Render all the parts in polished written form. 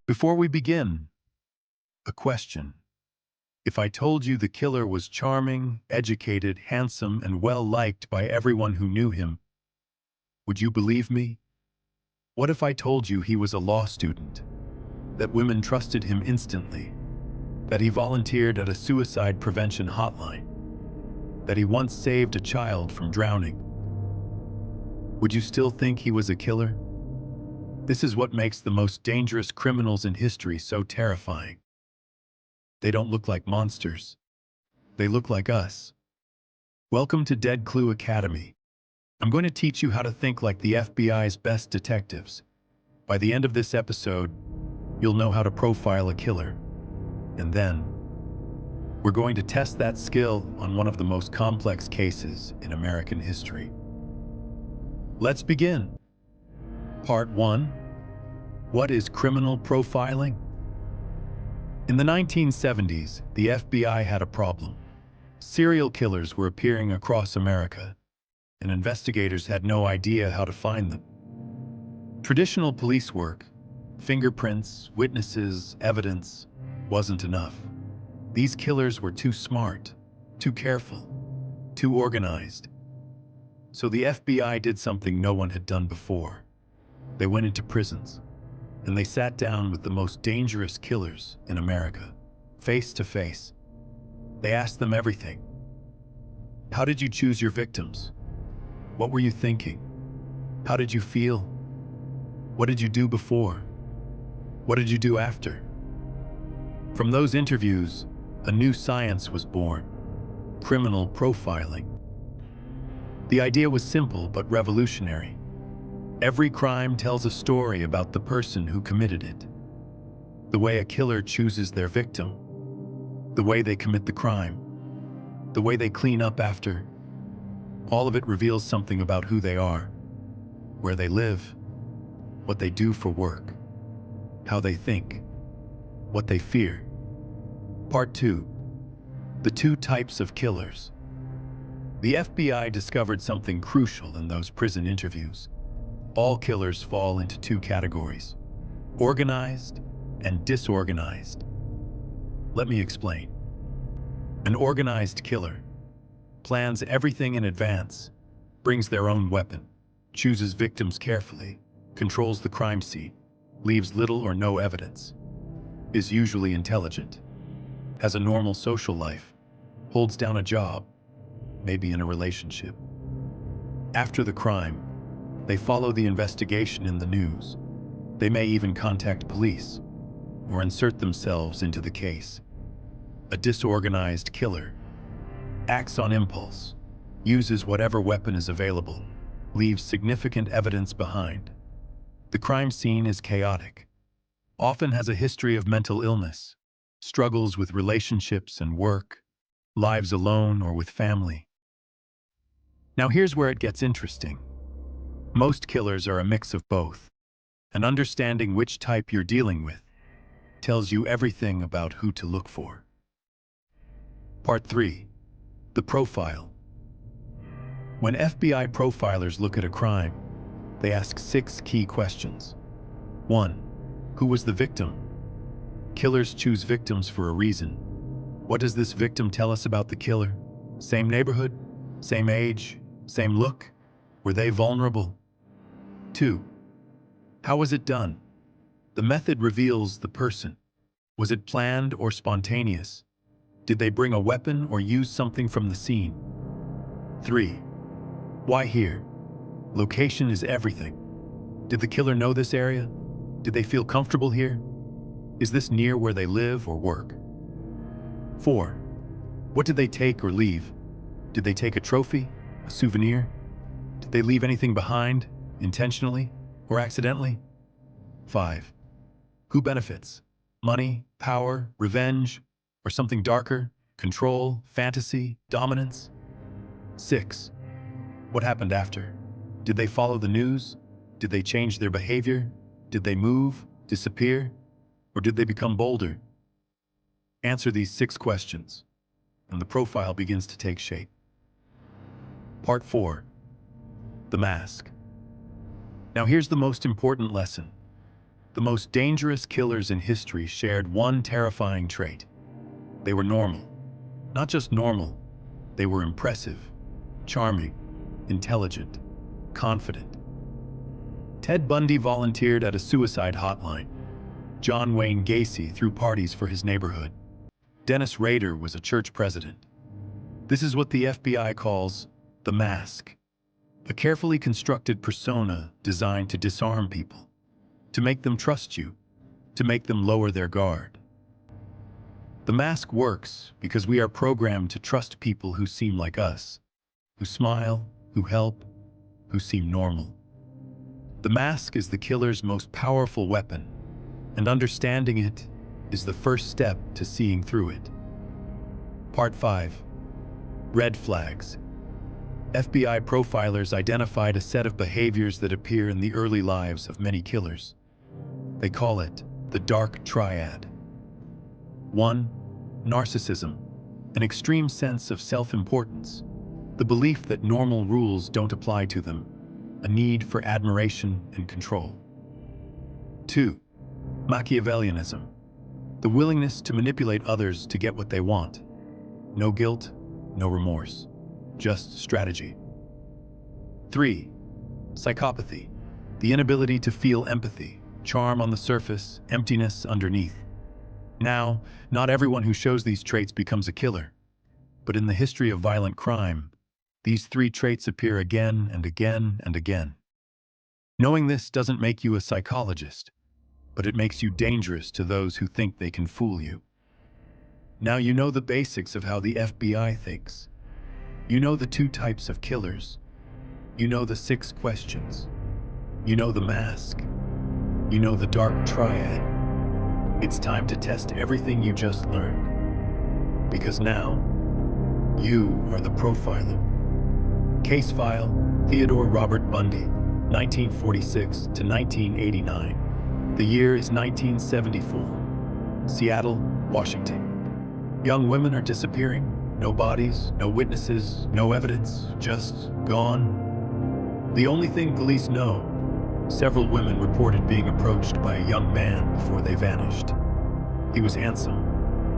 Before we begin, a question. If I told you the killer was charming, educated, handsome, and well-liked by everyone who knew him, would you believe me? What if I told you he was a law student, that women trusted him instantly, that he volunteered at a suicide prevention hotline, that he once saved a child from drowning? Would you still think he was a killer? This is what makes the most dangerous criminals in history so terrifying. They don't look like monsters. They look like us. Welcome to DeadClue Academy. I'm going to teach you how to think like the FBI's best detectives. By the end of this episode, you'll know how to profile a killer. And then, we're going to test that skill on one of the most complex cases in American history. Let's begin. Part 1. What is criminal profiling? In the 1970s, the FBI had a problem. Serial killers were appearing across America, and investigators had no idea how to find them. Traditional police work, fingerprints, witnesses, evidence, wasn't enough. These killers were too smart, too careful, too organized. So the FBI did something no one had done before. They went into prisons, and they sat down with the most dangerous killers in America, face to face. They asked them everything. How did you choose your victims? What were you thinking? How did you feel? What did you do before? What did you do after? From those interviews, a new science was born: criminal profiling. The idea was simple but revolutionary. Every crime tells a story about the person who committed it. The way a killer chooses their victim, the way they commit the crime, the way they clean up after. All of it reveals something about who they are, where they live, what they do for work, how they think, what they fear. Part 2. The two types of killers. The FBI discovered something crucial in those prison interviews. All killers fall into two categories: organized and disorganized. Let me explain. An organized killer plans everything in advance, brings their own weapon, chooses victims carefully, controls the crime scene, leaves little or no evidence, is usually intelligent, has a normal social life, holds down a job, maybe in a relationship. After the crime, they follow the investigation in the news. They may even contact police or insert themselves into the case. A disorganized killer acts on impulse, uses whatever weapon is available, leaves significant evidence behind. The crime scene is chaotic, often has a history of mental illness, struggles with relationships and work, lives alone or with family. Now here's where it gets interesting. Most killers are a mix of both, and understanding which type you're dealing with tells you everything about who to look for. Part 3. The profile. When FBI profilers look at a crime, they ask 6 key questions. 1. Who was the victim? Killers choose victims for a reason. What does this victim tell us about the killer? Same neighborhood? Same age? Same look? Were they vulnerable? 2. How was it done? The method reveals the person. Was it planned or spontaneous? Did they bring a weapon or use something from the scene? 3. Why here? Location is everything. Did the killer know this area? Did they feel comfortable here? Is this near where they live or work? 4. What did they take or leave? Did they take a trophy? A souvenir? Did they leave anything behind, intentionally or accidentally? 5. Who benefits? Money, power, revenge, or something darker? Control, fantasy, dominance? 6. What happened after? Did they follow the news? Did they change their behavior? Did they move, disappear, or did they become bolder? Answer these 6 questions, and the profile begins to take shape. Part 4. The mask. Now here's the most important lesson. The most dangerous killers in history shared one terrifying trait. They were normal. Not just normal, they were impressive, charming, intelligent, confident. Ted Bundy volunteered at a suicide hotline. John Wayne Gacy threw parties for his neighborhood. Dennis Rader was a church president. This is what the FBI calls the mask, a carefully constructed persona designed to disarm people, to make them trust you, to make them lower their guard. The mask works because we are programmed to trust people who seem like us, who smile, who help, who seem normal. The mask is the killer's most powerful weapon, and understanding it is the first step to seeing through it. Part 5. Red Flags. FBI profilers identified a set of behaviors that appear in the early lives of many killers. They call it the Dark Triad. 1. Narcissism, an extreme sense of self-importance, the belief that normal rules don't apply to them, a need for admiration and control. 2. Machiavellianism, the willingness to manipulate others to get what they want. No guilt, no remorse, just strategy. 3. Psychopathy, the inability to feel empathy, charm on the surface, emptiness underneath. Now, not everyone who shows these traits becomes a killer, but in the history of violent crime, these 3 traits appear again and again and again. Knowing this doesn't make you a psychologist, but it makes you dangerous to those who think they can fool you. Now you know the basics of how the FBI thinks. You know the 2 types of killers. You know the 6 questions. You know the mask. You know the Dark Triad. It's time to test everything you just learned. Because now, you are the profiler. Case file: Theodore Robert Bundy, 1946 to 1989. The year is 1974. Seattle, Washington. Young women are disappearing. No bodies, no witnesses, no evidence, just gone. The only thing police know: several women reported being approached by a young man before they vanished. He was handsome.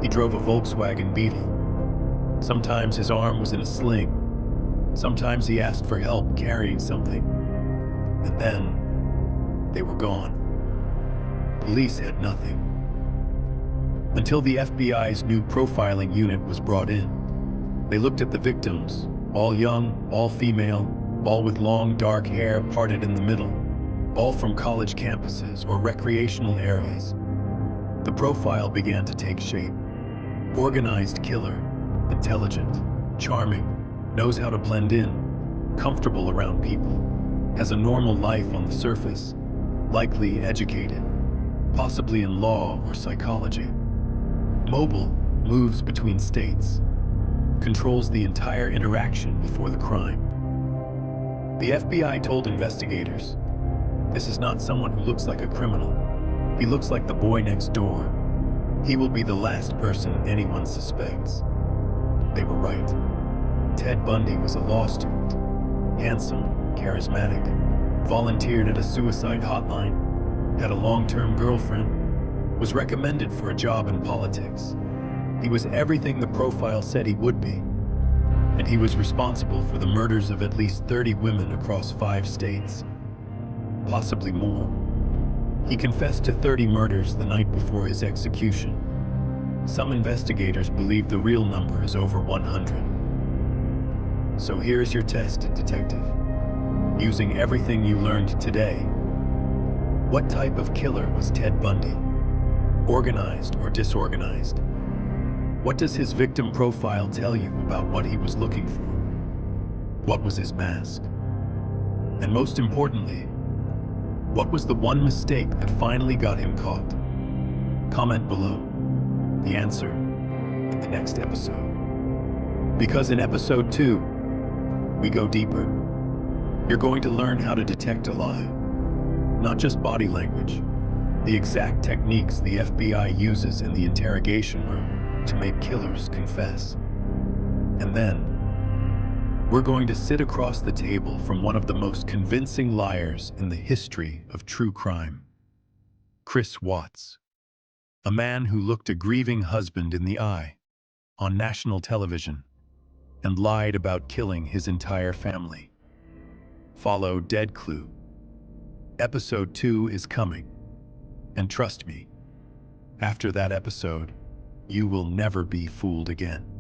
He drove a Volkswagen Beetle. Sometimes his arm was in a sling. Sometimes he asked for help carrying something. And then, they were gone. Police had nothing. Until the FBI's new profiling unit was brought in. They looked at the victims, all young, all female, all with long dark hair parted in the middle, all from college campuses or recreational areas. The profile began to take shape. Organized killer, intelligent, charming, knows how to blend in, comfortable around people, has a normal life on the surface, likely educated, possibly in law or psychology. Mobile, moves between states, controls the entire interaction before the crime. The FBI told investigators, "This is not someone who looks like a criminal. He looks like the boy next door. He will be the last person anyone suspects." They were right. Ted Bundy was a law student, handsome, charismatic, volunteered at a suicide hotline, had a long-term girlfriend, was recommended for a job in politics. He was everything the profile said he would be, and he was responsible for the murders of at least 30 women across 5 states, possibly more. He confessed to 30 murders the night before his execution. Some investigators believe the real number is over 100. So here's your test, detective. Using everything you learned today, what type of killer was Ted Bundy? Organized or disorganized? What does his victim profile tell you about what he was looking for? What was his mask? And most importantly, what was the one mistake that finally got him caught? Comment below. The answer in the next episode. Because in episode 2, we go deeper. You're going to learn how to detect a lie. Not just body language, the exact techniques the FBI uses in the interrogation room to make killers confess. And then, we're going to sit across the table from one of the most convincing liars in the history of true crime. Chris Watts, a man who looked a grieving husband in the eye on national television and lied about killing his entire family. Follow DeadClue. Episode 2 is coming, and trust me, after that episode, you will never be fooled again.